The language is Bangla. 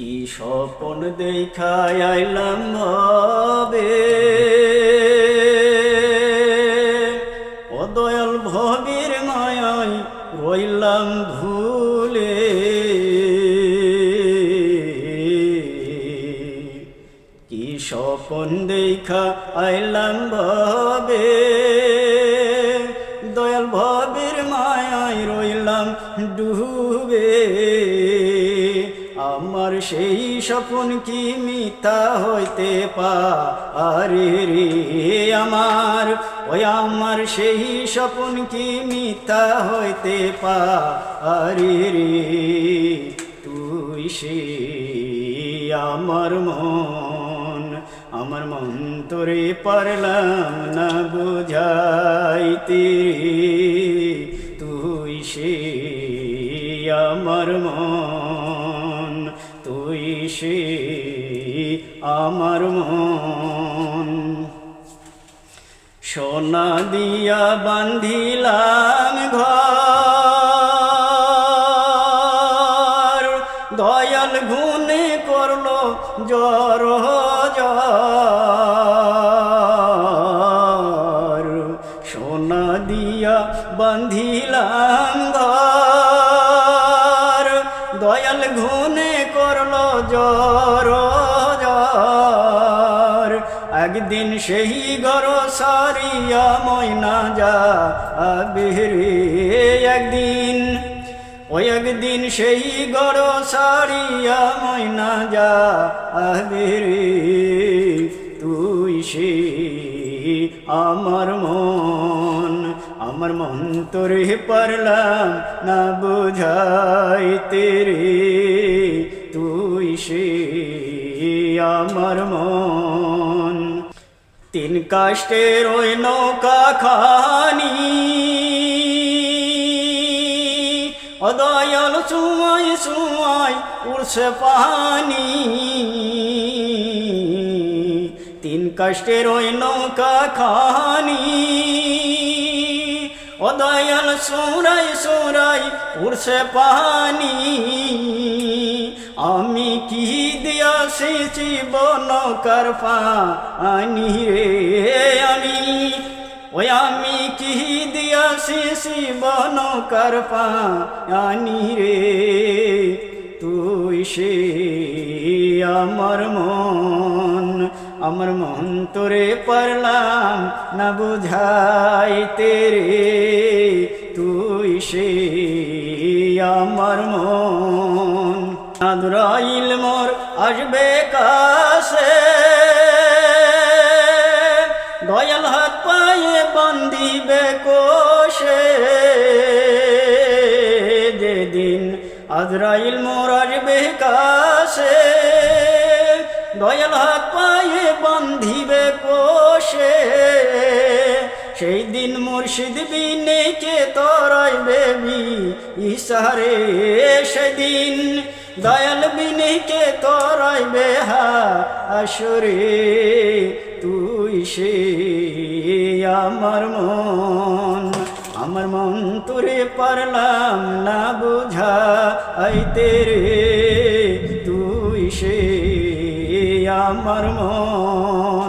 কি স্বপন দেখাই আইলাম ভবে, ও দয়াল ভবের মায়ায় রইলাম ভুলে। কি স্বপন দেখা আইলাম ভবে, দয়াল ভবের মায়ায় রইলাম ডুবে। আমার সেই স্বপন কি মিথ্যা হইতে পারে রে আমার, ওই আমার সেই স্বপন কি মিথ্যা হইতে পারে রে। তুই সে আমার মন তোরে পারলাম না বুঝাইতে রে। তুই সে আমার মন, তুই সে আমার মন। সোনা দিয়া বান্ধিলাম ঘর, দয়াল গুনে করলো জর জর। সোনা দিয়া বান্ধিলাম ঘর, দয়াল গুনে করলো জর জর। একদিন সেই ঘর সারিয়া ময়না যাবে রে একদিন, ওই একদিন সেই ঘর সারিয়া ময়না যাবে রে। তুই সে আমার মন তোরে পারলাম না বুঝাইতে রে। তুই সে আমার মন। তিন কাষ্টের ওই নৌকা খানি, ও দয়াল সময় সময় উড়ছে পানি। তিন কাষ্টের ওই নৌকা খানি, ও দয়াল সুরাই সুরাই উড়ছে পানি। আমি কি দিয়াছি বনকার পানি রে আমি, ওই আমি কি দিয়াছি বনকার পানি রে। তুই সে আমার মন তোরে পারলাম না বুঝাইতে রে। তুই সে আমার মন। আজরাইল মোর আসবে কাছে, দয়াল হাত পায়ে বান্ধিবে কোষে। যেদিন আজরাইল মোর আসবে কাছে, দয়াল হাত পায়ে বান্ধিবে কোষে। সেই দিন মুর্শিদ বিনে কে তরাইবে ইশারে। সেদিন দয়াল বিনে কে তরাইবে হাসরে। তুই সে আমার মন তোরে পারলাম না বুঝাইতে রে। তুই সে আমার মন।